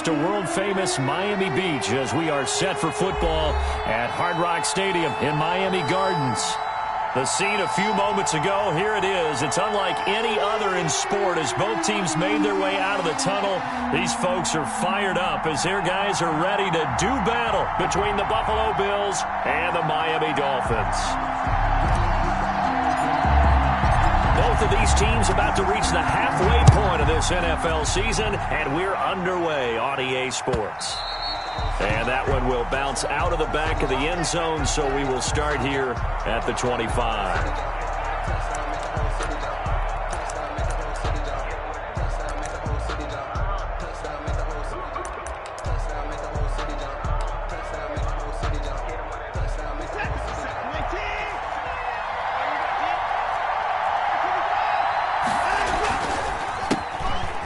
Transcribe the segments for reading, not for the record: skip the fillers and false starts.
to world-famous Miami Beach as we are set for football at Hard Rock Stadium in Miami Gardens. The scene a few moments ago, here it is. It's unlike any other in sport as both teams made their way out of the tunnel. These folks are fired up as their guys are ready to do battle between the Buffalo Bills and the Miami Dolphins. Both of these teams about to reach the halfway point of this NFL season, and we're underway on EA Sports. And that one will bounce out of the back of the end zone, so we will start here at the 25.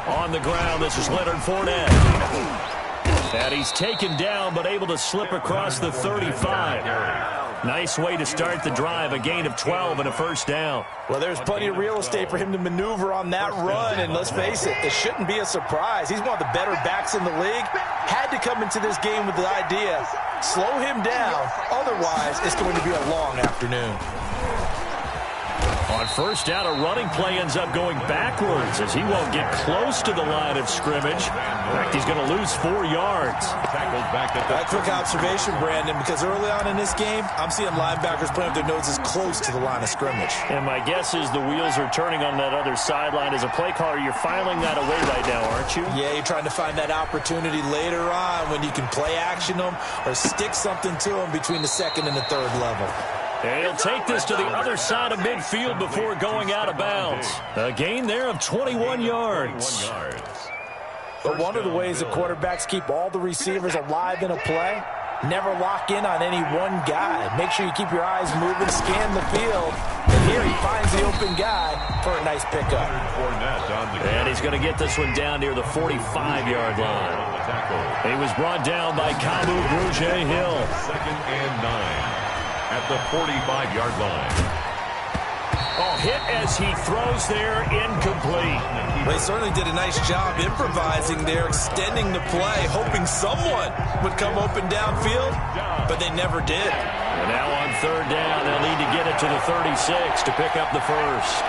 On the ground, this is Leonard Fournette. And he's taken down, but able to slip across the 35. Nice way to start the drive, a gain of 12 and a first down. Well, there's plenty of real estate for him to maneuver on that run, and let's face it, it shouldn't be a surprise. He's one of the better backs in the league. Had to come into this game with the idea, slow him down, otherwise it's going to be a long afternoon. On first down, a running play ends up going backwards as he won't get close to the line of scrimmage. In fact, he's going to lose 4 yards. A quick observation, Brandon, because early on in this game, I'm seeing linebackers playing with their noses close to the line of scrimmage. And my guess is the wheels are turning on that other sideline. As a play caller, you're filing that away right now, aren't you? Yeah, you're trying to find that opportunity later on when you can play action them or stick something to them between the second and the third level. And he'll take this to the other side of midfield before going out of bounds. A gain there of 21 yards. But one of the ways the quarterbacks keep all the receivers alive in a play, never lock in on any one guy. Make sure you keep your eyes moving, scan the field. And here he finds the open guy for a nice pickup. And he's going to get this one down near the 45-yard line. He was brought down by Kamu Grugier-Hill. 2nd and 9. At the 45-yard line. Oh, hit as he throws there, incomplete. Well, he certainly did a nice job improvising there, extending the play, hoping someone would come open downfield, but they never did. And now on third down, they'll need to get it to the 36 to pick up the first.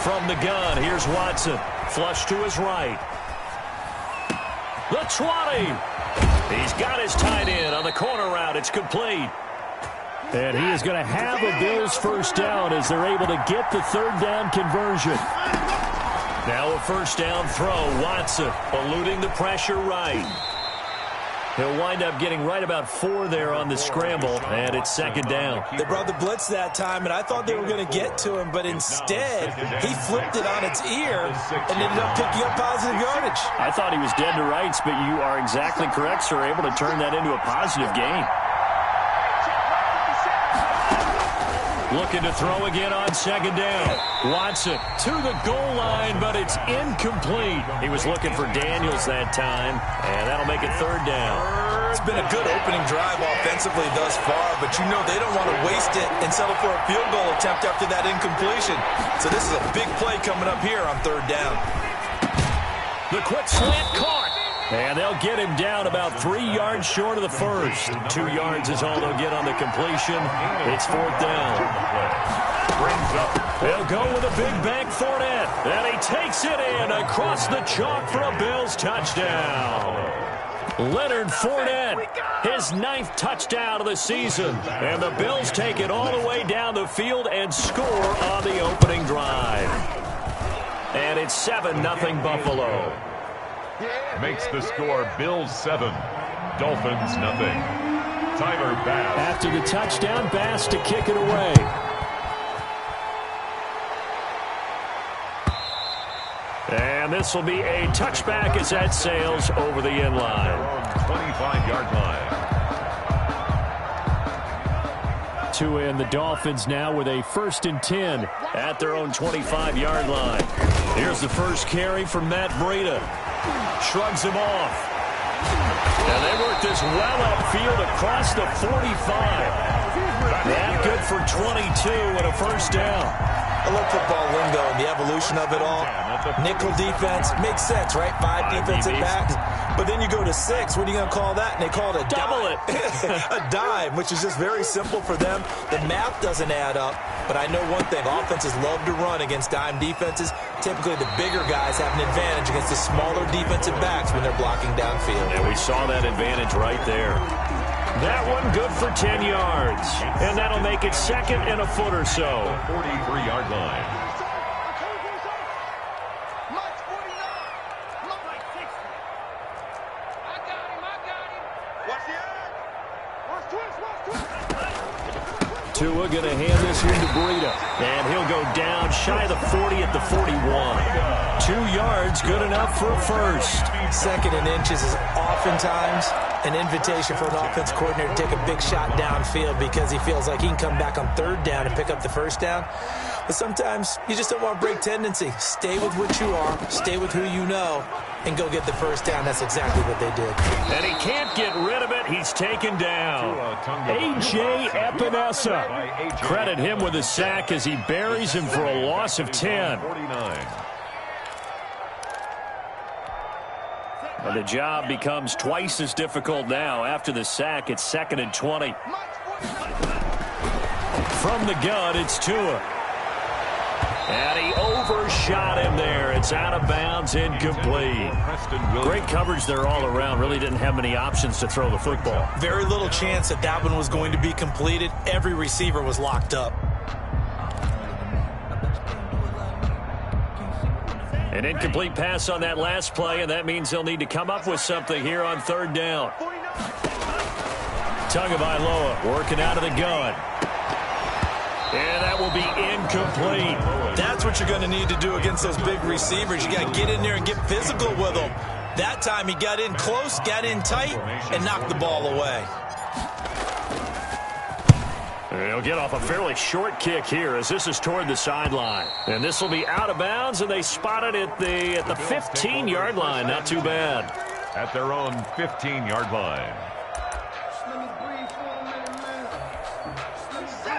From the gun, here's Watson. Flush to his right. The 20. He's got his tight end on the corner route. It's complete. And he is going to have a Bills first down as they're able to get the third down conversion. Now a first down throw. Watson eluding the pressure right. He'll wind up getting right about 4 there on the scramble, and it's second down. They brought the blitz that time, and I thought they were going to get to him, but instead he flipped it on its ear and ended up picking up positive yardage. I thought he was dead to rights, but you are exactly correct, sir, able to turn that into a positive gain. Looking to throw again on second down. Watson to the goal line, but it's incomplete. He was looking for Daniels that time, and that'll make it third down. It's been a good opening drive offensively thus far, but you know they don't want to waste it and settle for a field goal attempt after that incompletion. So this is a big play coming up here on third down. The quick slant caught. And they'll get him down about 3 yards short of the first. 2 yards is all they'll get on the completion. It's fourth down. They'll go with a big bank Fournette. And he takes it in across the chalk for a Bills touchdown. Leonard Fournette, his 9th touchdown of the season. And the Bills take it all the way down the field and score on the opening drive. And it's 7-0 Buffalo. Makes the score Bills 7, Dolphins nothing. Tyler Bass. After the touchdown, Bass to kick it away. And this will be a touchback as that sails over the end line. 25-yard line. To end the Dolphins now with a 1st and 10 at their own 25-yard line. Here's the first carry from Matt Breida. Shrugs him off. And they work this well upfield across the 45. That good for 22 and a first down. I love football lingo and the evolution of it all. Nickel defense makes sense, right? 5 defensive backs. But then you go to 6. What are you going to call that? And they call it a double dime. A dime, which is just very simple for them. The math doesn't add up. But I know one thing. Offenses love to run against dime defenses. Typically, the bigger guys have an advantage against the smaller defensive backs when they're blocking downfield. And we saw that advantage right there. That one good for 10 yards. And that'll make it second and a foot or so. 43-yard line. Tua going to hand this one to Breida. And he'll go down shy of the 40 at the 41. 2 yards, good enough for a first. Second and inches is oftentimes an invitation for an offense coordinator to take a big shot downfield because he feels like he can come back on third down and pick up the first down. But sometimes you just don't want to break tendency. Stay with what you are, stay with who you know, and go get the first down. That's exactly what they did. And he can't get rid of it. He's taken down. A.J. Epinesa. Credit him with a sack as he buries him for a loss of 10. And the job becomes twice as difficult now. After the sack, it's 2nd and 20. From the gun, it's Tua. And he overshot him there. It's out of bounds, incomplete. Great coverage there all around. Really didn't have many options to throw the football. Very little chance that that one was going to be completed. Every receiver was locked up. An incomplete pass on that last play, and that means they'll need to come up with something here on third down. Tagovailoa working out of the gun. And that will be incomplete. That's what you're going to need to do against those big receivers. You got to get in there and get physical with them. That time he got in close, got in tight, and knocked the ball away. He'll get off a fairly short kick here as this is toward the sideline. And this will be out of bounds, and they spot it at the 15-yard line. Not too bad. At their own 15-yard line.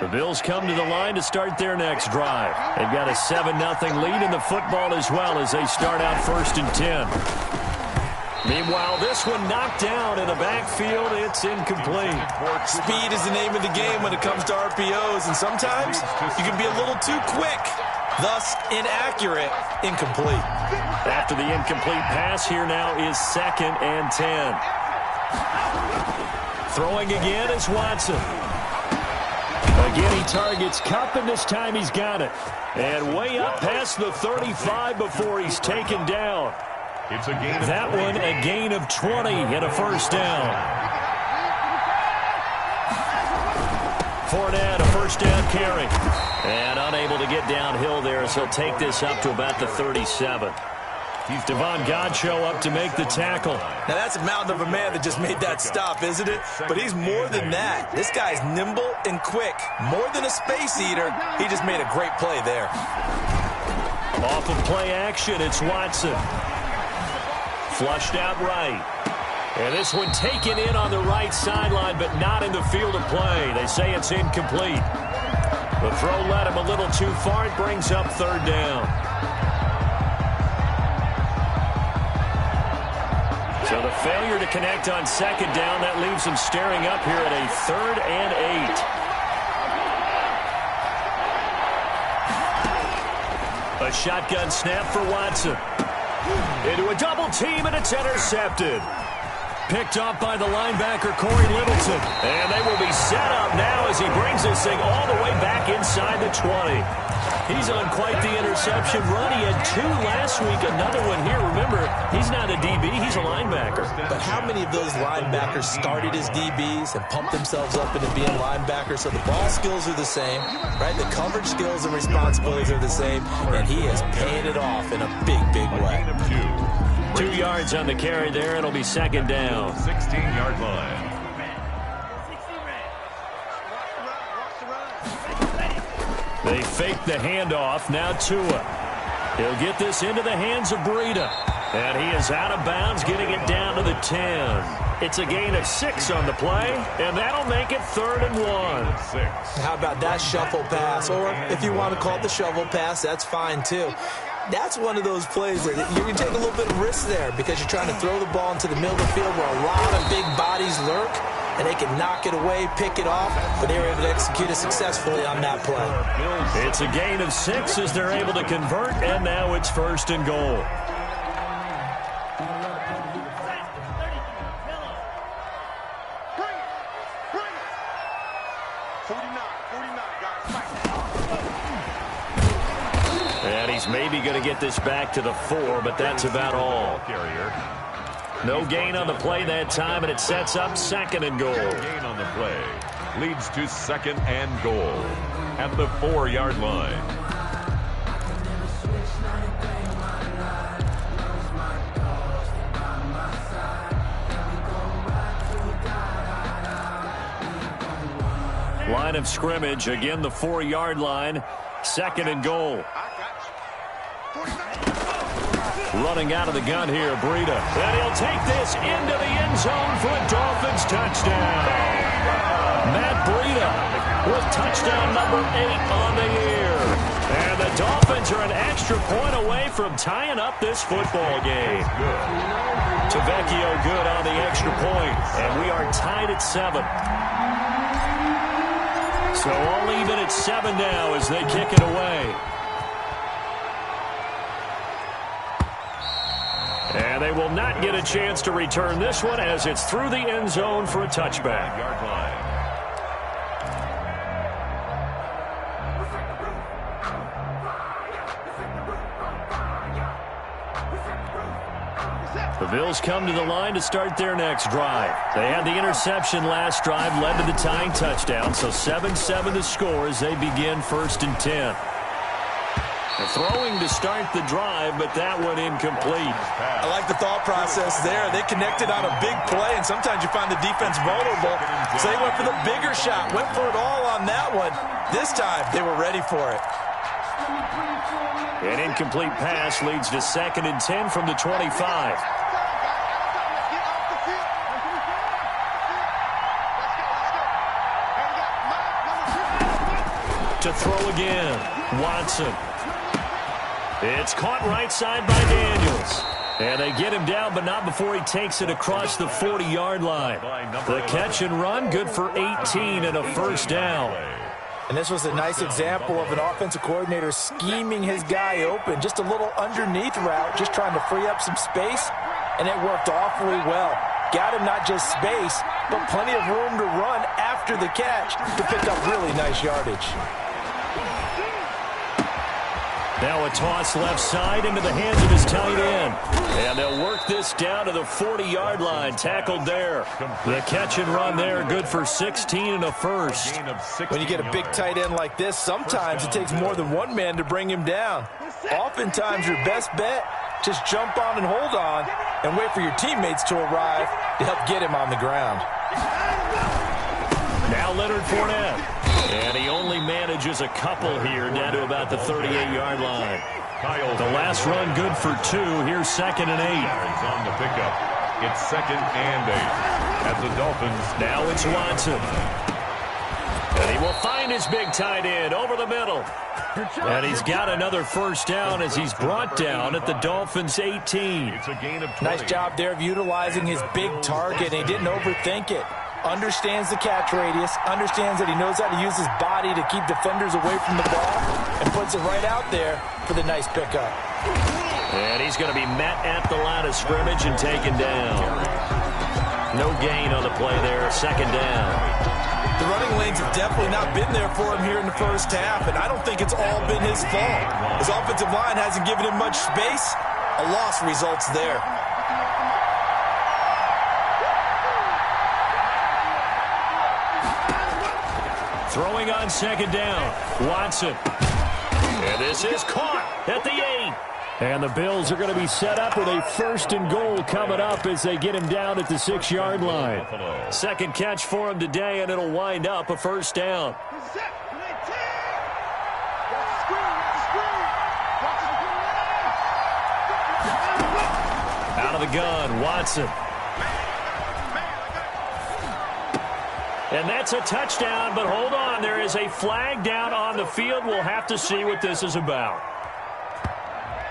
The Bills come to the line to start their next drive. They've got a 7-0 lead in the football as well as they start out 1st and 10. Meanwhile, this one knocked down in the backfield. It's incomplete. Speed is the name of the game when it comes to RPOs, and sometimes you can be a little too quick. Thus, inaccurate, incomplete. After the incomplete pass, here now is 2nd and 10. Throwing again is Watson. Again, he targets Kupp, and this time he's got it. And way up past the 35 before he's taken down. It's a gain. That one, a gain of 20 and a first down. Fournette, a first down carry. And unable to get downhill there as he'll take this up to about the 37. Devon Godchaux up to make the tackle. Now, that's a mountain of a man that just made that stop, isn't it? But he's more than that. This guy's nimble and quick. More than a space eater. He just made a great play there. Off of play action, it's Watson. Flushed out right. And this one taken in on the right sideline, but not in the field of play. They say it's incomplete. The throw led him a little too far. It brings up third down. So the failure to connect on second down, that leaves him staring up here at a 3rd and 8. A shotgun snap for Watson. Into a double team, and it's intercepted. Picked up by the linebacker, Corey Littleton. And they will be set up now as he brings this thing all the way back inside the 20. He's on quite the interception run. He had 2 last week, another one here. Remember, he's not a DB, he's a linebacker. But how many of those linebackers started as DBs and pumped themselves up into being linebackers? So the ball skills are the same, right? The coverage skills and responsibilities are the same, and he has paid it off in a big, big way. 2 yards on the carry there. It'll be second down. 16-yard line. They fake the handoff. Now Tua. He'll get this into the hands of Breida. And he is out of bounds, getting it down to the 10. It's a gain of 6 on the play, and that'll make it 3rd and 1. How about that shuffle pass? Or if you want to call it the shovel pass, that's fine too. That's one of those plays that you can take a little bit of risk there because you're trying to throw the ball into the middle of the field where a lot of big bodies lurk, and they can knock it away, pick it off, but they were able to execute it successfully on that play. It's a gain of 6 as they're able to convert, and now it's 1st and goal. And he's maybe going to get this back to the 4, but that's about all. No gain on the play that time, and it sets up 2nd and goal. No gain on the play leads to 2nd and goal at the 4-yard line. Line of scrimmage, again the 4-yard line, 2nd and goal. Running out of the gun here, Breida. And he'll take this into the end zone for a Dolphins touchdown. Matt Breida with touchdown number 8 on the year. And the Dolphins are an extra point away from tying up this football game. Tavecchio good on the extra point, and we are tied at 7. So all even at 7 now as they kick it away. And they will not get a chance to return this one as it's through the end zone for a touchback. Yard line. The Bills come to the line to start their next drive. They had the interception last drive, led to the tying touchdown, so 7-7 the score as they begin 1st and 10. They're throwing to start the drive, but that one incomplete. I like the thought process there. They connected on a big play, and sometimes you find the defense vulnerable. So they went for the bigger shot, went for it all on that one. This time, they were ready for it. An incomplete pass leads to 2nd and 10 from the 25. To throw again, Watson. It's caught right side by Daniels. And they get him down, but not before he takes it across the 40-yard line. The catch and run, good for 18 and a 1st down. And this was a nice example of an offensive coordinator scheming his guy open. Just a little underneath route, just trying to free up some space, and it worked awfully well. Got him not just space, but plenty of room to run after the catch to pick up really nice yardage. Now a toss left side into the hands of his tight end. And they'll work this down to the 40-yard line. Tackled there. The catch and run there, good for 16 and a 1st. When you get a big tight end like this, sometimes it takes more than one man to bring him down. Oftentimes your best bet, just jump on and hold on and wait for your teammates to arrive to help get him on the ground. Now Leonard Fournette. And he only manages a couple here down to about the 38-yard line. The last run good for 2. Here's 2nd and 8. It's on the pickup. It's 2nd and 8. As the Dolphins. Now it's Watson. And he will find his big tight end over the middle. And he's got another 1st down as he's brought down at the Dolphins' 18. It's a gain of 20. Nice job there of utilizing his big target. He didn't overthink it. Understands the catch radius, understands that he knows how to use his body to keep defenders away from the ball, and puts it right out there for the nice pickup. And he's going to be met at the line of scrimmage and taken down. No gain on the play there, 2nd down. The running lanes have definitely not been there for him here in the 1st half, and I don't think it's all been his fault. His offensive line hasn't given him much space. A loss results there. Throwing on 2nd down, Watson. And this is caught at the 8. And the Bills are going to be set up with a 1st and goal coming up as they get him down at the 6-yard line. 2nd catch for him today, and it'll wind up a 1st down. out of the gun. Watson. And that's a touchdown, but hold on. There is a flag down on the field. We'll have to see what this is about.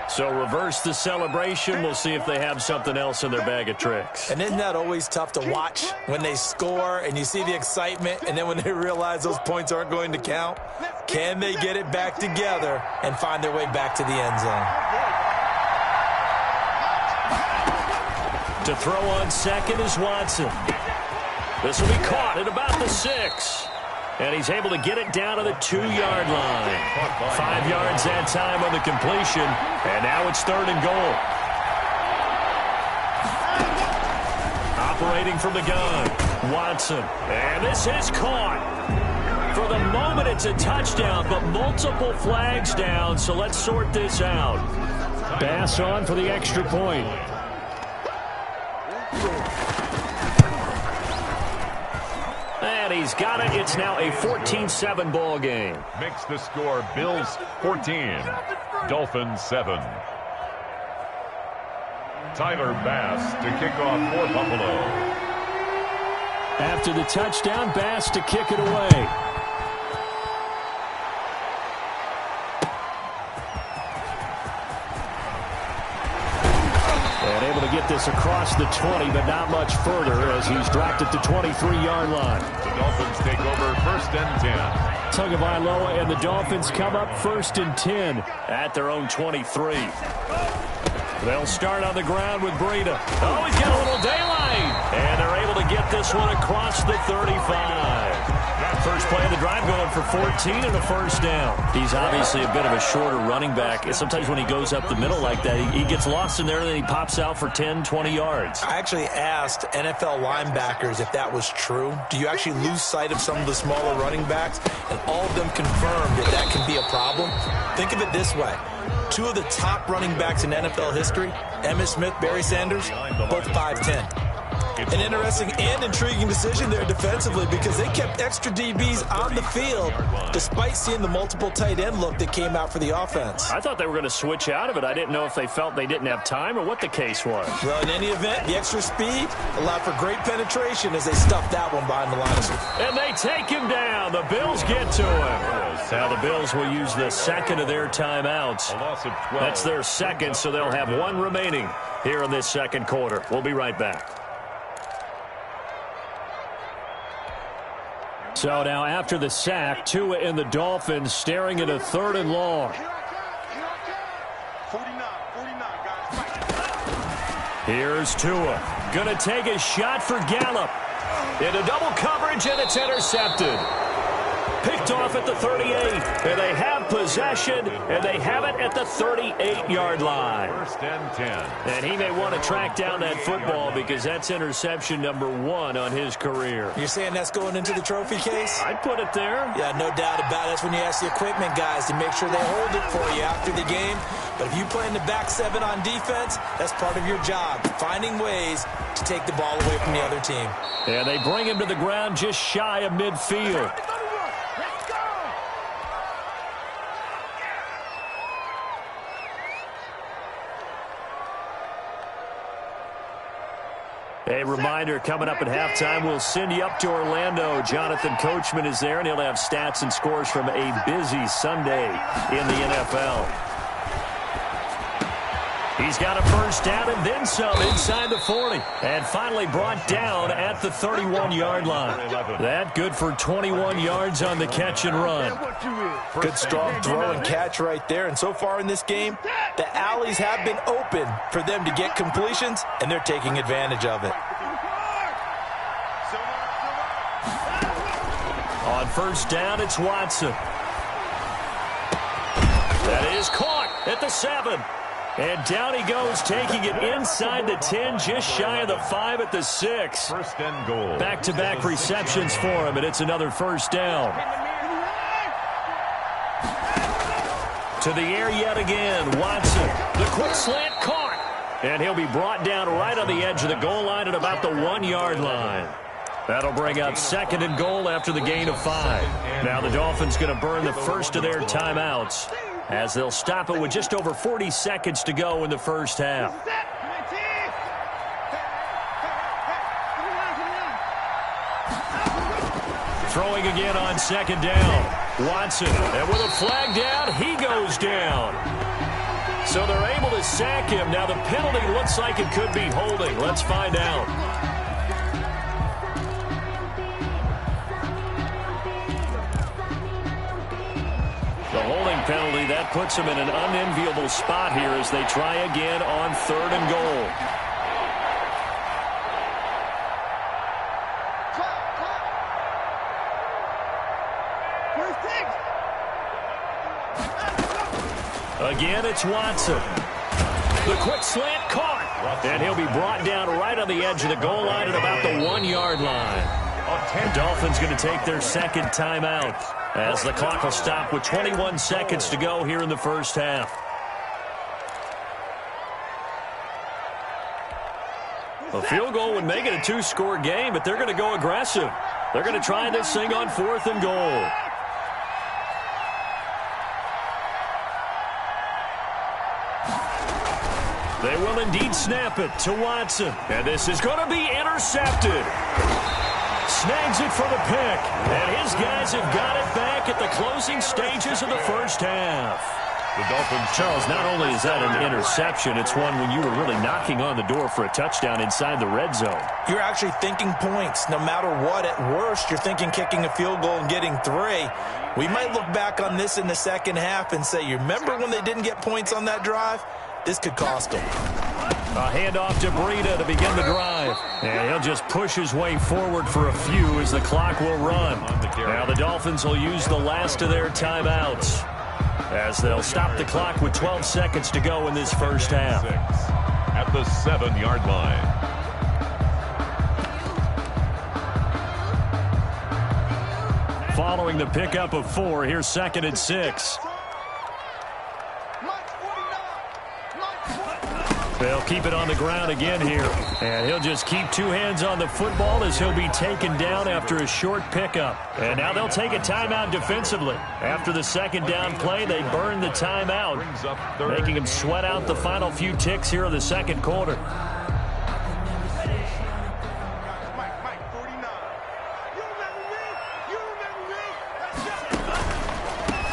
So reverse the celebration. We'll see if they have something else in their bag of tricks. And isn't that always tough to watch when they score and you see the excitement, and then when they realize those points aren't going to count? Can they get it back together and find their way back to the end zone? To throw on second is Watson. This will be caught at about the 6. And he's able to get it down to the 2-yard line. 5 yards that time on the completion. And now it's 3rd and goal. Operating from the gun, Watson. And this is caught. For the moment, it's a touchdown, but multiple flags down, so let's sort this out. Bass on for the extra point. And he's got it. It's now a 14-7 ball game. Makes the score Bills 14, Dolphins 7. Tyler Bass to kick off for Buffalo. After the touchdown, Bass to kick it away. And able to get this across the 20, but not much further as he's dropped at the 23-yard line. The Dolphins take over 1st and 10. Tagovailoa and the Dolphins come up 1st and 10 at their own 23. They'll start on the ground with Breida. Oh, he's got a little daylight. And they're able to get this one across the 35. First play of the drive going for 14 and a first down. He's obviously a bit of a shorter running back. Sometimes when he goes up the middle like that, he gets lost in there and then he pops out for 10, 20 yards. I actually asked NFL linebackers if that was true. Do you actually lose sight of some of the smaller running backs? And all of them confirmed that that can be a problem. Think of it this way. 2 of the top running backs in NFL history, Emmitt Smith, Barry Sanders, both 5'10". An interesting and intriguing decision there defensively because they kept extra DBs on the field despite seeing the multiple tight end look that came out for the offense. I thought they were going to switch out of it. I didn't know if they felt they didn't have time or what the case was. Well, in any event, the extra speed allowed for great penetration as they stuffed that one behind the line of scrimmage. And they take him down. The Bills get to him. Now the Bills will use the second of their timeouts. That's their second, so they'll have 1 remaining here in this second quarter. We'll be right back. So now after the sack, Tua and the Dolphins staring at a 3rd and long. Here's Tua. Going to take a shot for Gallup. Into double coverage, and it's intercepted. Picked off at the 38. And they have possession, and they have it at the 38-yard line. 1st and 10. And he may want to track down that football because that's interception number 1 on his career. You're saying that's going into the trophy case? I'd put it there. Yeah, no doubt about it. That's when you ask the equipment guys to make sure they hold it for you after the game. But if you play in the back 7 on defense, that's part of your job, finding ways to take the ball away from the other team. And they bring him to the ground just shy of midfield. A reminder, coming up at halftime, we'll send you up to Orlando. Jonathan Coachman is there, and he'll have stats and scores from a busy Sunday in the NFL. He's got a first down and then some inside the 40. And finally brought down at the 31-yard line. That good for 21 yards on the catch and run. Good strong throw and catch right there. And so far in this game, the alleys have been open for them to get completions, and they're taking advantage of it. On first down, it's Watson. That is caught at the 7. And down he goes, taking it inside the 10, just shy of the 5 at the 6. 1st and goal. Back-to-back receptions for him, and it's another first down. To the air yet again, Watson. The quick slant caught. And he'll be brought down right on the edge of the goal line at about the 1-yard line. That'll bring up 2nd and goal after the gain of 5. Now the Dolphins going to burn the first of their timeouts, as they'll stop it with just over 40 seconds to go in the first half. throwing again on second down. Watson, and with a flag down, he goes down. So they're able to sack him. Now the penalty looks like it could be holding. Let's find out. The holding penalty, that puts him in an unenviable spot here as they try again on 3rd and goal. Again, it's Watson. The quick slant caught. And he'll be brought down right on the edge of the goal line at about the 1-yard line. The Dolphins going to take their second timeout as the clock will stop with 21 seconds to go here in the first half. A field goal would make it a 2-score game, but they're going to go aggressive. They're going to try this thing on 4th and goal. They will indeed snap it to Watson. And this is going to be intercepted. Snags it for the pick. And his guys have got it back at the closing stages of the first half. The Dolphins. Charles, not only is that an interception, it's one when you were really knocking on the door for a touchdown inside the red zone. You're actually thinking points. No matter what, at worst, you're thinking kicking a field goal and getting 3. We might look back on this in the second half and say, you remember when they didn't get points on that drive? This could cost him. A handoff to Breida to begin the drive. And he'll just push his way forward for a few as the clock will run. Now the Dolphins will use the last of their timeouts as they'll stop the clock with 12 seconds to go in this first half. At the 7-yard line. Following the pickup of 4, here's 2nd and 6. They'll keep it on the ground again here. And he'll just keep 2 hands on the football as he'll be taken down after a short pickup. And now they'll take a timeout defensively. After the second down play, they burn the timeout, making him sweat out the final few ticks here of the second quarter.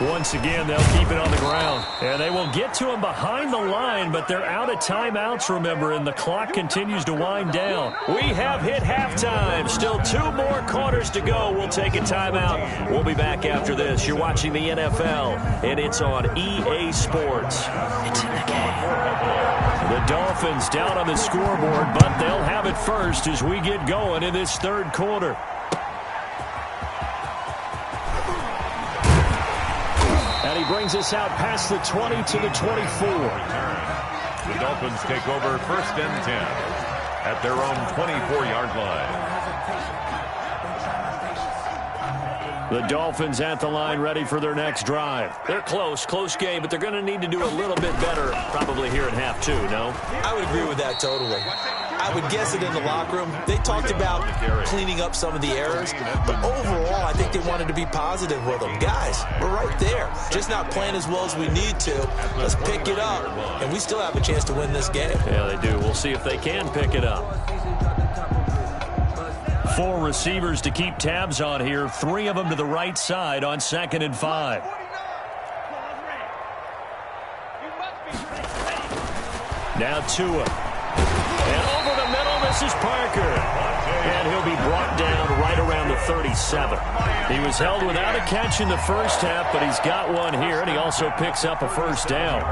Once again, they'll keep it on the ground. And they will get to him behind the line, but they're out of timeouts, remember, and the clock continues to wind down. We have hit halftime. Still 2 more quarters to go. We'll take a timeout. We'll be back after this. You're watching the NFL, and it's on EA Sports. It's in the game. The Dolphins down on the scoreboard, but they'll have it first as we get going in this third quarter. And he brings us out past the 20 to the 24. The Dolphins take over 1st and 10 at their own 24-yard line. The Dolphins at the line ready for their next drive. They're close game, but they're going to need to do a little bit better probably here in half 2, no? I would agree with that totally. I would guess it in the locker room. They talked about cleaning up some of the errors, but overall, I think they wanted to be positive with them. Guys, we're right there. Just not playing as well as we need to. Let's pick it up, and we still have a chance to win this game. Yeah, they do. We'll see if they can pick it up. 4 receivers to keep tabs on here. 3 of them to the right side on 2nd and 5. Now Tua. And over the middle, this is Parker. And he'll be brought down right around the 37. He was held without a catch in the first half, but he's got one here, and he also picks up a first down.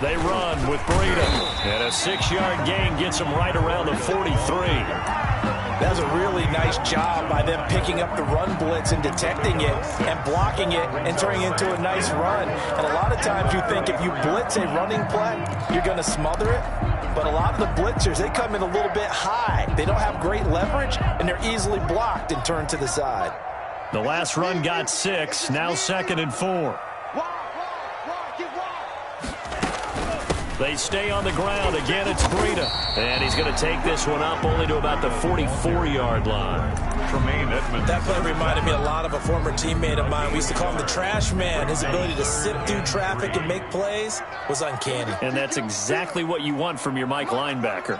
They run with Breida. And a 6-yard gain gets them right around the 43. That's a really nice job by them picking up the run blitz and detecting it and blocking it and turning it into a nice run. And a lot of times you think if you blitz a running play, you're going to smother it. But a lot of the blitzers, they come in a little bit high. They don't have great leverage, and they're easily blocked and turned to the side. The last run got 6, now 2nd and 4. They stay on the ground. Again, it's Breida. And he's going to take this one up only to about the 44-yard line. Tremaine Edmonds. That play reminded me a lot of a former teammate of mine. We used to call him the trash man. His ability to sit through traffic and make plays was uncanny. And that's exactly what you want from your Mike linebacker.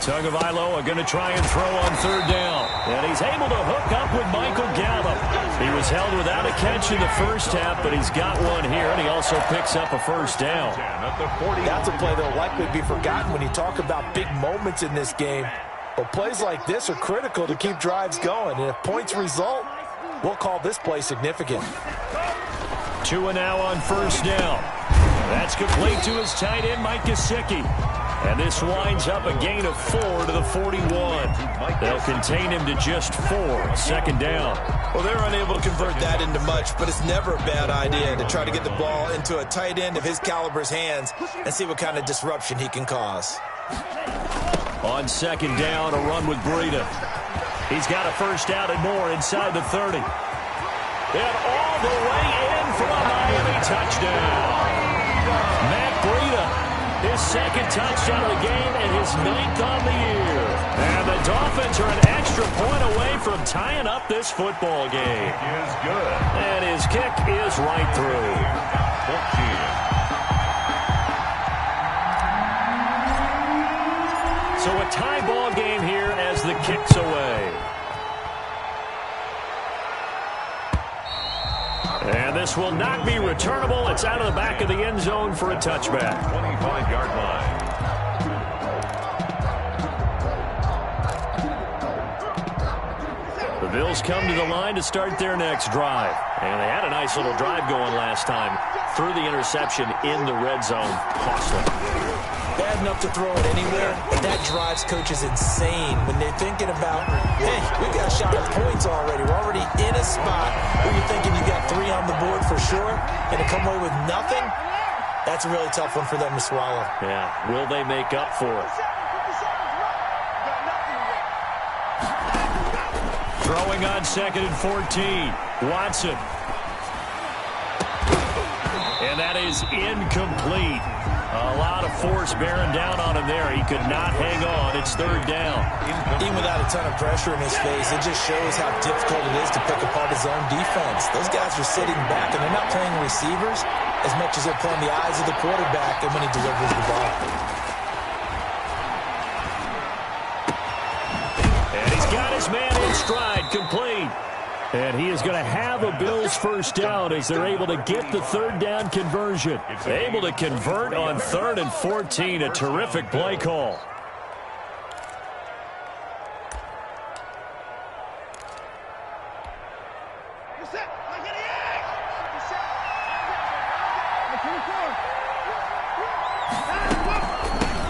Tagovailoa going to try and throw on third down. And he's able to hook up with Michael Gallup. He was held without a catch in the first half, but he's got one here, and he also picks up a first down. That's a play that will likely be forgotten when you talk about big moments in this game. But plays like this are critical to keep drives going. And if points result, we'll call this play significant. Tua now on first down. That's complete to his tight end, Mike Gesicki. And this winds up a gain of 4 to the 41. They'll contain him to just 4. Second down. Well, they're unable to convert that into much, but it's never a bad idea to try to get the ball into a tight end of his caliber's hands and see what kind of disruption he can cause. On second down, a run with Breida. He's got a first down and more inside the 30. And all the way in for a Miami touchdown. Matt Breida. His second touchdown of the game and his 9th on the year. And the Dolphins are an extra point away from tying up this football game. Kick is good. And his kick is right through. 14. So a tie ball game here as the kick's away. And this will not be returnable. It's out of the back of the end zone for a touchback. 25-yard line. The Bills come to the line to start their next drive. And they had a nice little drive going last time. Threw the interception in the red zone. Costly. Bad enough to throw it anywhere, but that drives coaches insane when they're thinking about, hey, we got a shot at points already. We're already in a spot where you're thinking you got 3 on the board for sure, and to come away with nothing, that's a really tough one for them to swallow. Yeah, will they make up for it? Throwing on second and 14. Watson. And that is incomplete. A lot of force bearing down on him there. He could not hang on. It's third down. Even without a ton of pressure in his face, it just shows how difficult it is to pick apart his own defense. Those guys are sitting back, and they're not playing receivers as much as they're playing the eyes of the quarterback and when he delivers the ball. And he's got his man in stride, complete. And he is going to have a Bills first down as they're able to get the third down conversion. Able to convert on 3rd and 14. A terrific play call.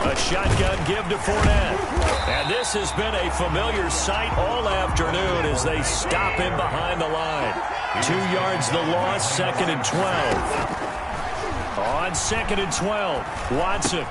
A shotgun give to Fournette. And this has been a familiar sight all afternoon as they stop him behind the line. 2 yards the loss, 2nd and 12. On 2nd and 12, Watson.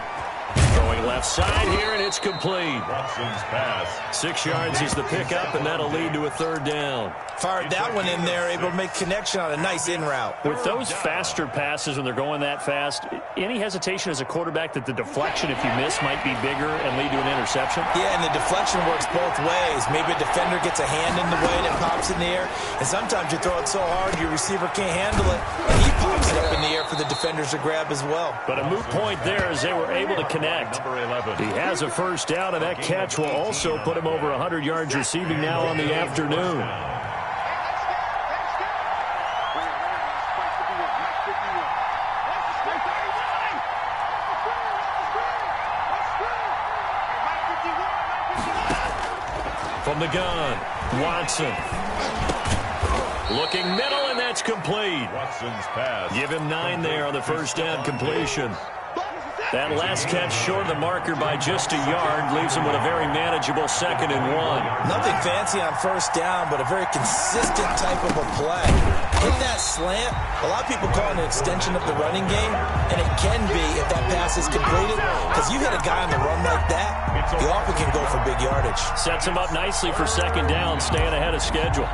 Throwing left side here, and it's complete. Watson's pass. 6 yards is the pickup, and that'll lead to a third down. Fired that one in there, able to make connection on a nice in route. With those faster passes when they're going that fast, any hesitation as a quarterback that the deflection, if you miss, might be bigger and lead to an interception? Yeah, and the deflection works both ways. Maybe a defender gets a hand in the way and it pops in the air, and sometimes you throw it so hard your receiver can't handle it, and he pops it up in the air for the defenders to grab as well. But a moot point there as they were able to connect. Number 11. He has a first down, and that catch will also put him over 100 yards receiving now on the afternoon. From the gun, Watson. Looking middle, and that's complete. Watson's pass. Give him 9 there on the first down completion. That last catch short of the marker by just a yard leaves him with a very manageable 2nd and 1. Nothing fancy on first down, but a very consistent type of a play. Hit that slant, a lot of people call it an extension of the running game, and it can be if that pass is completed, because you hit a guy on the run like that, you often can go for big yardage. Sets him up nicely for second down, staying ahead of schedule.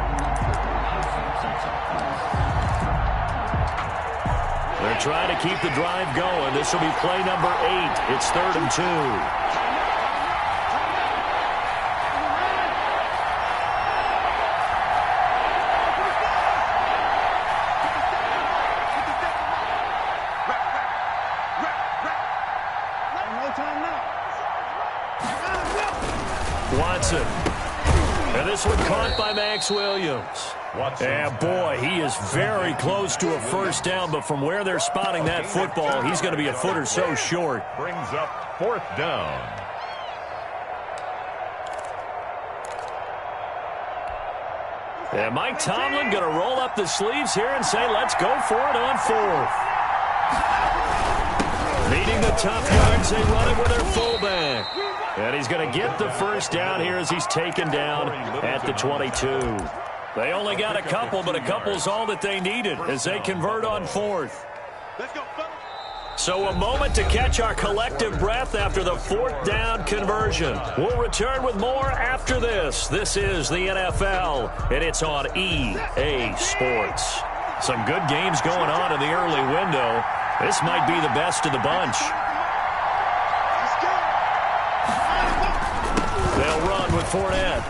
They're try to keep the drive going. This will be play number 8. It's 3rd and 2. Watson. And this one caught by Max Williams. And boy, he is very close to a first down, but from where they're spotting that football, he's going to be a foot or so short. Brings up 4th down. And Mike Tomlin going to roll up the sleeves here and say, let's go for it on 4th. Meeting the tough yards, they run it with their fullback. And he's going to get the first down here as he's taken down at the 22. They only got a couple, but a couple's all that they needed as they convert on 4th. So a moment to catch our collective breath after the 4th down conversion. We'll return with more after this. This is the NFL, and it's on EA Sports. Some good games going on in the early window. This might be the best of the bunch. They'll run with Fournette.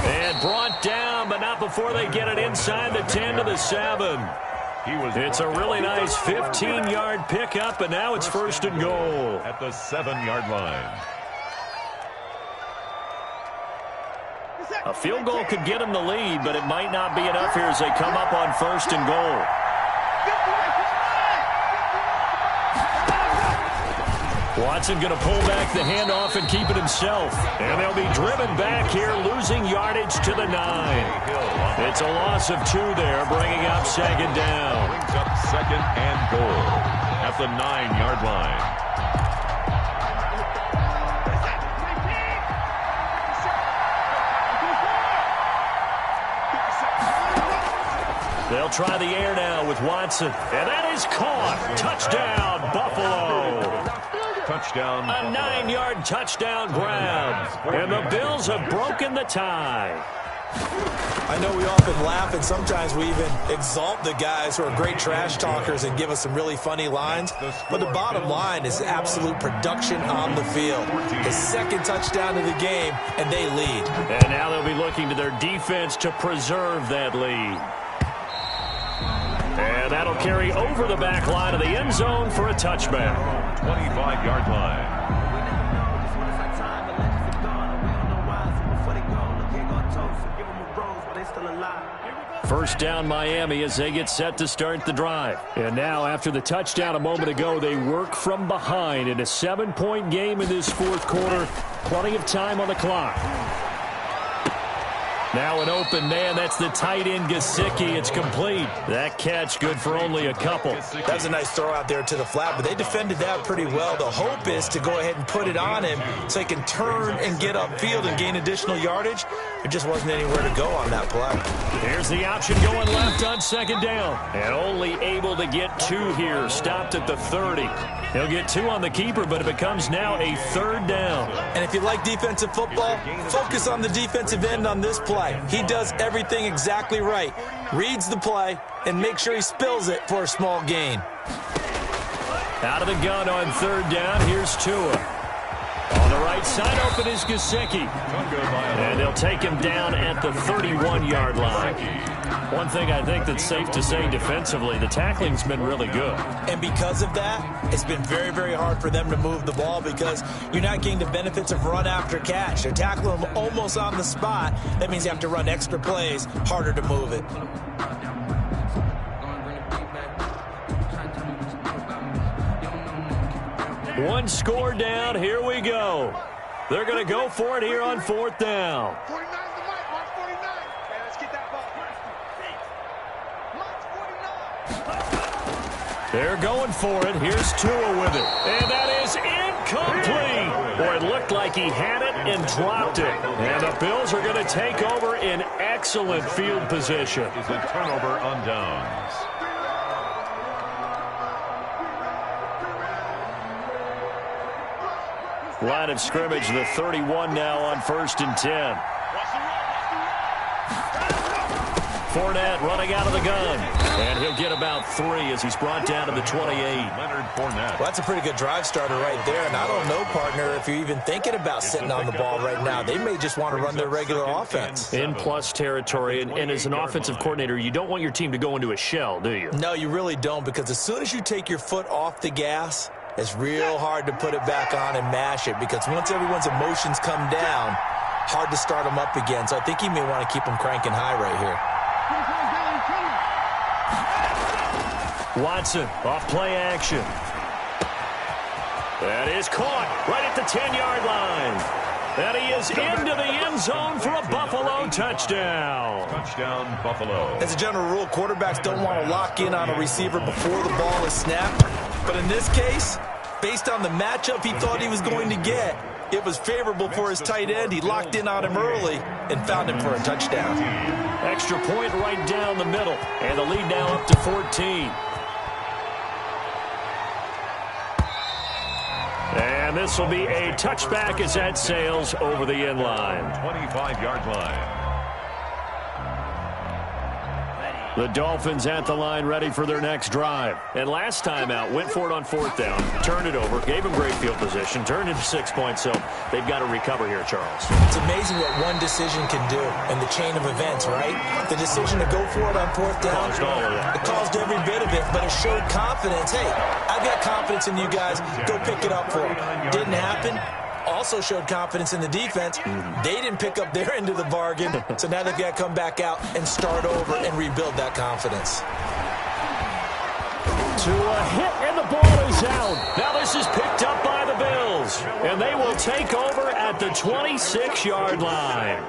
And brought down, but not before they get it inside the 10 to the 7. It's a really nice 15-yard pickup, and now it's 1st and goal. At the 7-yard line. A field goal could get them the lead, but it might not be enough here as they come up on 1st and goal. Watson going to pull back the handoff and keep it himself. And they'll be driven back here, losing yardage to the 9. It's a loss of 2 there, bringing up 2nd down. Brings up 2nd and goal at the 9-yard line. They'll try the air now with Watson. And that is caught. Touchdown, Buffalo. Touchdown. A 9-yard touchdown grab. And the Bills have broken the tie. I know we often laugh, and sometimes we even exalt the guys who are great trash talkers and give us some really funny lines. But the bottom line is absolute production on the field. The 2nd touchdown of the game, and they lead. And now they'll be looking to their defense to preserve that lead. And that'll carry over the back line of the end zone for a touchback. 25-yard line. First down Miami as they get set to start the drive. And now after the touchdown a moment ago, they work from behind in a 7-point game in this 4th quarter. Plenty of time on the clock. Now an open man. That's the tight end, Gesicki. It's complete. That catch good for only a couple. That was a nice throw out there to the flat, but they defended that pretty well. The hope is to go ahead and put it on him so he can turn and get upfield and gain additional yardage. There just wasn't anywhere to go on that play. Here's the option going left on 2nd down. And only able to get 2 here. Stopped at the 30. He'll get 2 on the keeper, but it becomes now a 3rd down. And if you like defensive football, focus on the defensive end on this play. He does everything exactly right. Reads the play and makes sure he spills it for a small gain. Out of the gun on 3rd down. Here's Tua. On the right side, open is Gesicki. And they'll take him down at the 31-yard line. One thing I think that's safe to say defensively, the tackling's been really good. And because of that, it's been very, very hard for them to move the ball because you're not getting the benefits of run after catch. They're tackling them almost on the spot. That means you have to run extra plays, harder to move it. One score down. Here we go. They're going to go for it here on 4th down. 49's the mic. Mark 49. Hey, let's get that ball. Mark 49. They're going for it. Here's Tua with it. And that is incomplete. Boy, it looked like he had it and dropped it. And the Bills are going to take over in excellent field position. It's a turnover on downs. Line of scrimmage, the 31 now on 1st and 10. Fournette running out of the gun. And he'll get about 3 as he's brought down to the 28. Leonard Fournette. Well, that's a pretty good drive starter right there. And I don't know, partner, if you're even thinking about sitting on the ball right now. They may just want to run their regular offense. In plus territory. And as an offensive coordinator, you don't want your team to go into a shell, do you? No, you really don't, because as soon as you take your foot off the gas, it's real hard to put it back on and mash it, because once everyone's emotions come down, hard to start them up again. So I think he may want to keep them cranking high right here. Watson, off play action. That is caught right at the 10-yard line. And he is into the end zone for a Buffalo touchdown. Touchdown, Buffalo. As a general rule, quarterbacks don't want to lock in on a receiver before the ball is snapped. But in this case, based on the matchup he thought he was going to get, it was favorable for his tight end. He locked in on him early and found him for a touchdown. Extra point right down the middle. And the lead now up to 14. And this will be a touchback as that sails over the end line. 25-yard line. The Dolphins at the line ready for their next drive. And last time out, went for it on 4th down, turned it over, gave them great field position, turned into 6 points, so they've got to recover here, Charles. It's amazing what one decision can do in the chain of events, right? The decision to go for it on 4th down, Caused all of that. it caused every bit of it, but it showed confidence. Hey, I've got confidence in you guys. Go pick it up for it. Didn't happen. Also showed confidence in the defense. They didn't pick up their end of the bargain, so now they've got to come back out and start over and rebuild that confidence. To a hit, and the ball is out. Now this is picked up by the Bills, and they will take over at the 26-yard line.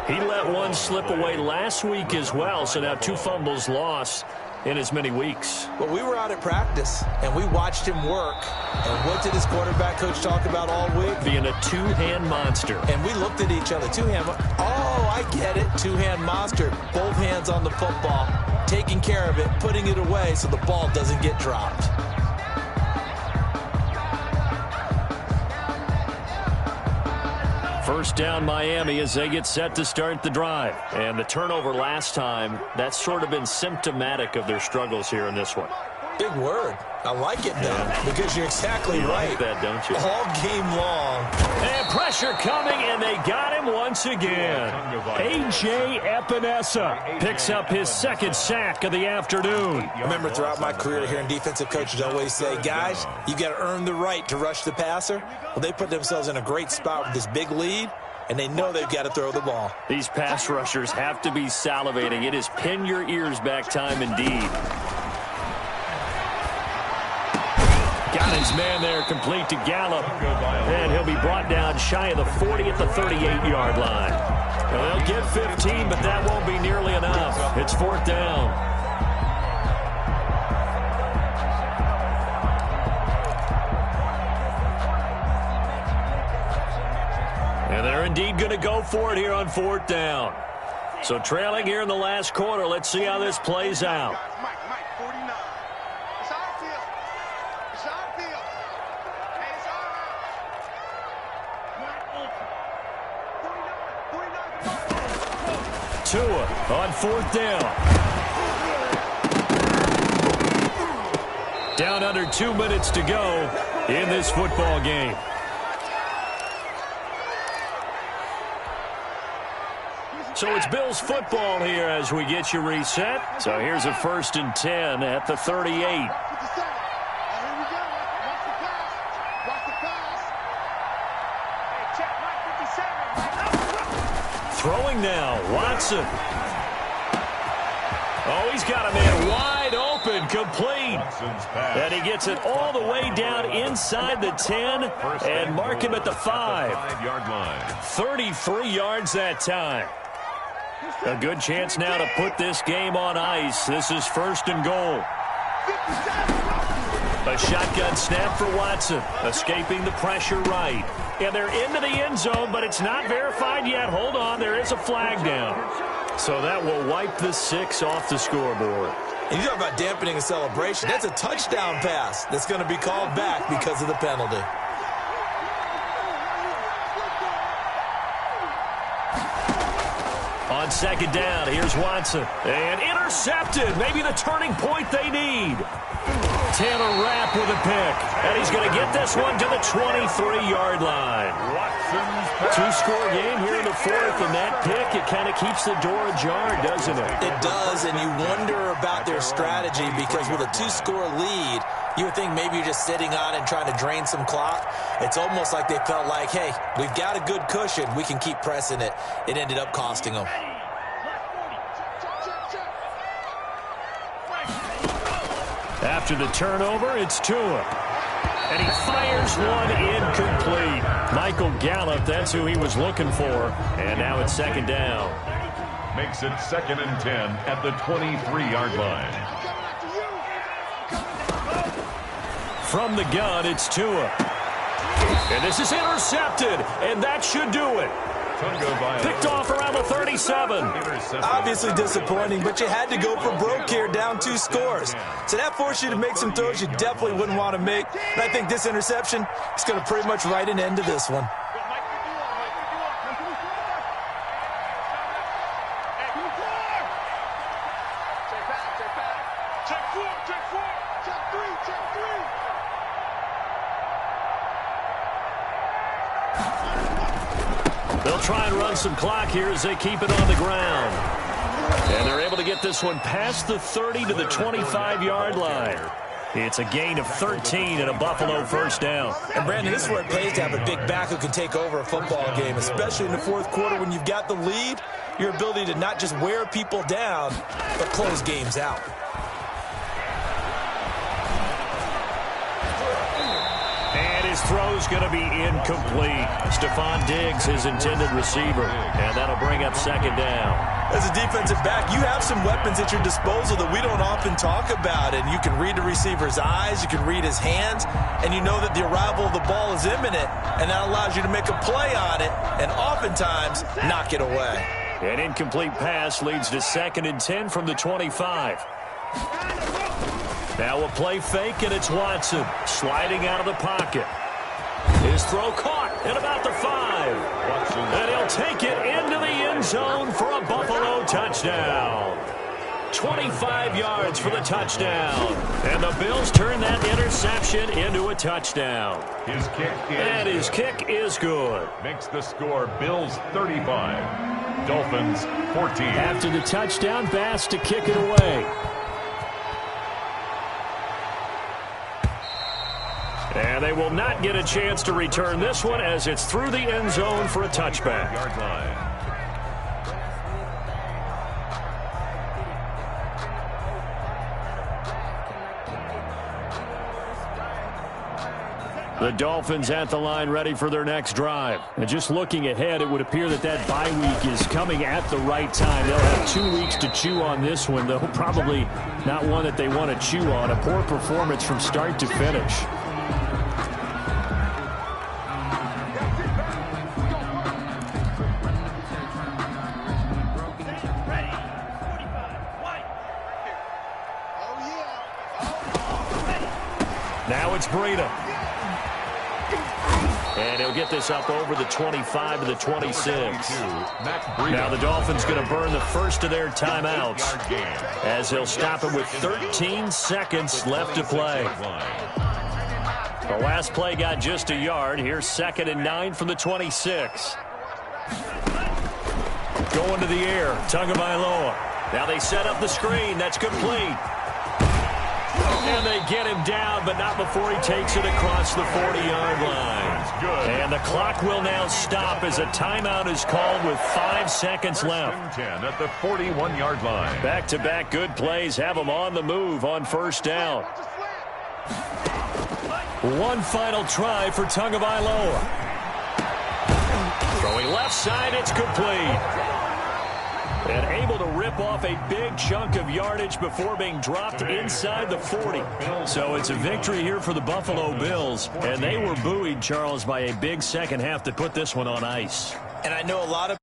He let one slip away last week as well, so now 2 fumbles lost in as many weeks. Well, we were out at practice, and we watched him work. And what did his quarterback coach talk about all week? Being a two-hand monster. And we looked at each other. Oh, I get it. Two-hand monster. Both hands on the football, taking care of it, putting it away so the ball doesn't get dropped. First down Miami as they get set to start the drive. And the turnover last time, that's sort of been symptomatic of their struggles here in this one. Big word. I like it, though, because you're exactly right. Like that, don't you? All game long. And pressure coming, and they got him once again. A.J. Epinesa picks up his 2nd sack of the afternoon. I remember throughout my career hearing defensive coaches always say, guys, you got to earn the right to rush the passer. Well, they put themselves in a great spot with this big lead, and they know they've got to throw the ball. These pass rushers have to be salivating. It is pin your ears back time indeed. Got his man there, complete to Gallup. And he'll be brought down shy of the 40 at the 38-yard line. Well, they'll get 15, but that won't be nearly enough. It's 4th down. And they're indeed going to go for it here on 4th down. So trailing here in the last quarter, let's see how this plays out. Mike, 49. It's our field. It's our field. Hey, it's all right. 49. Tua on 4th down. Down under 2 minutes to go in this football game. So it's Bills football here as we get you reset. So here's a 1st and 10 at the 38. 57. Here we go. Watch the pass. Watch the pass. Hey, check Mike 57. Throwing now, Watson. Oh, he's got a man wide open, complete. And he gets it all the way down inside the 10 and mark him at the 5. 5-yard line. 33 yards that time. A good chance now to put this game on ice. This is 1st and goal. A shotgun snap for Watson, escaping the pressure right. And they're into the end zone, but it's not verified yet. Hold on, there is a flag down. So that will wipe the 6 off the scoreboard. And you talk about dampening a celebration. That's a touchdown pass that's going to be called back because of the penalty. On second down, here's Watson. And intercepted. Maybe the turning point they need. Taylor Rapp with a pick. And he's going to get this one to the 23-yard line. Two-score game here in the fourth, and that pick, it kind of keeps the door ajar, doesn't it? It does, and you wonder about their strategy because with a two-score lead, you would think maybe you're just sitting on it and trying to drain some clock. It's almost like they felt like, hey, we've got a good cushion. We can keep pressing it. It ended up costing them. After the turnover, it's Tua. And he fires one incomplete. Michael Gallup, that's who he was looking for. And now it's second down. Makes it 2nd and 10 at the 23-yard line. From the gun, it's Tua. And this is intercepted, and that should do it. Picked off around the 37. Obviously disappointing, but you had to go for broke here, down 2 scores. So that forced you to make some throws you definitely wouldn't want to make. And I think this interception is going to pretty much write an end to this one. They'll try and run some clock here as they keep it on the ground. And they're able to get this one past the 30 to the 25-yard line. It's a gain of 13 and a Buffalo first down. And, Brandon, this is where it pays to have a big back who can take over a football game, especially in the fourth quarter when you've got the lead, your ability to not just wear people down, but close games out. His throw's going to be incomplete. Stephon Diggs, his intended receiver. And that'll bring up second down. As a defensive back, you have some weapons at your disposal that we don't often talk about. And you can read the receiver's eyes, you can read his hands, and you know that the arrival of the ball is imminent. And that allows you to make a play on it and oftentimes knock it away. An incomplete pass leads to 2nd and 10 from the 25. Now a play fake, and it's Watson sliding out of the pocket. His throw caught at about the 5. And he'll take it into the end zone for a Buffalo touchdown. 25 yards for the touchdown. And the Bills turn that interception into a touchdown. His kick is good. Makes the score Bills 35, Dolphins 14. After the touchdown, Bass to kick it away. And they will not get a chance to return this one as it's through the end zone for a touchback. Yard line. The Dolphins at the line ready for their next drive. And just looking ahead, it would appear that that bye week is coming at the right time. They'll have 2 weeks to chew on this one, though probably not one that they want to chew on. A poor performance from start to finish. Now it's Breida. And he'll get this up over the 25 to the 26. Now the Dolphins going to burn the first of their timeouts as they'll stop it with 13 seconds left to play. The last play got just a yard. Here's 2nd and 9 from the 26. Going to the air, Tagovailoa. Now they set up the screen. That's complete. And they get him down, but not before he takes it across the 40-yard line. And the clock will now stop as a timeout is called with 5 seconds left. 10 at the 41-yard line. Back-to-back good plays have them on the move on first down. One final try for Tagovailoa. Throwing left side, it's complete. And able to rip off a big chunk of yardage before being dropped inside the 40. So it's a victory here for the Buffalo Bills. And they were buoyed, Charles, by a big second half to put this one on ice. And I know a lot of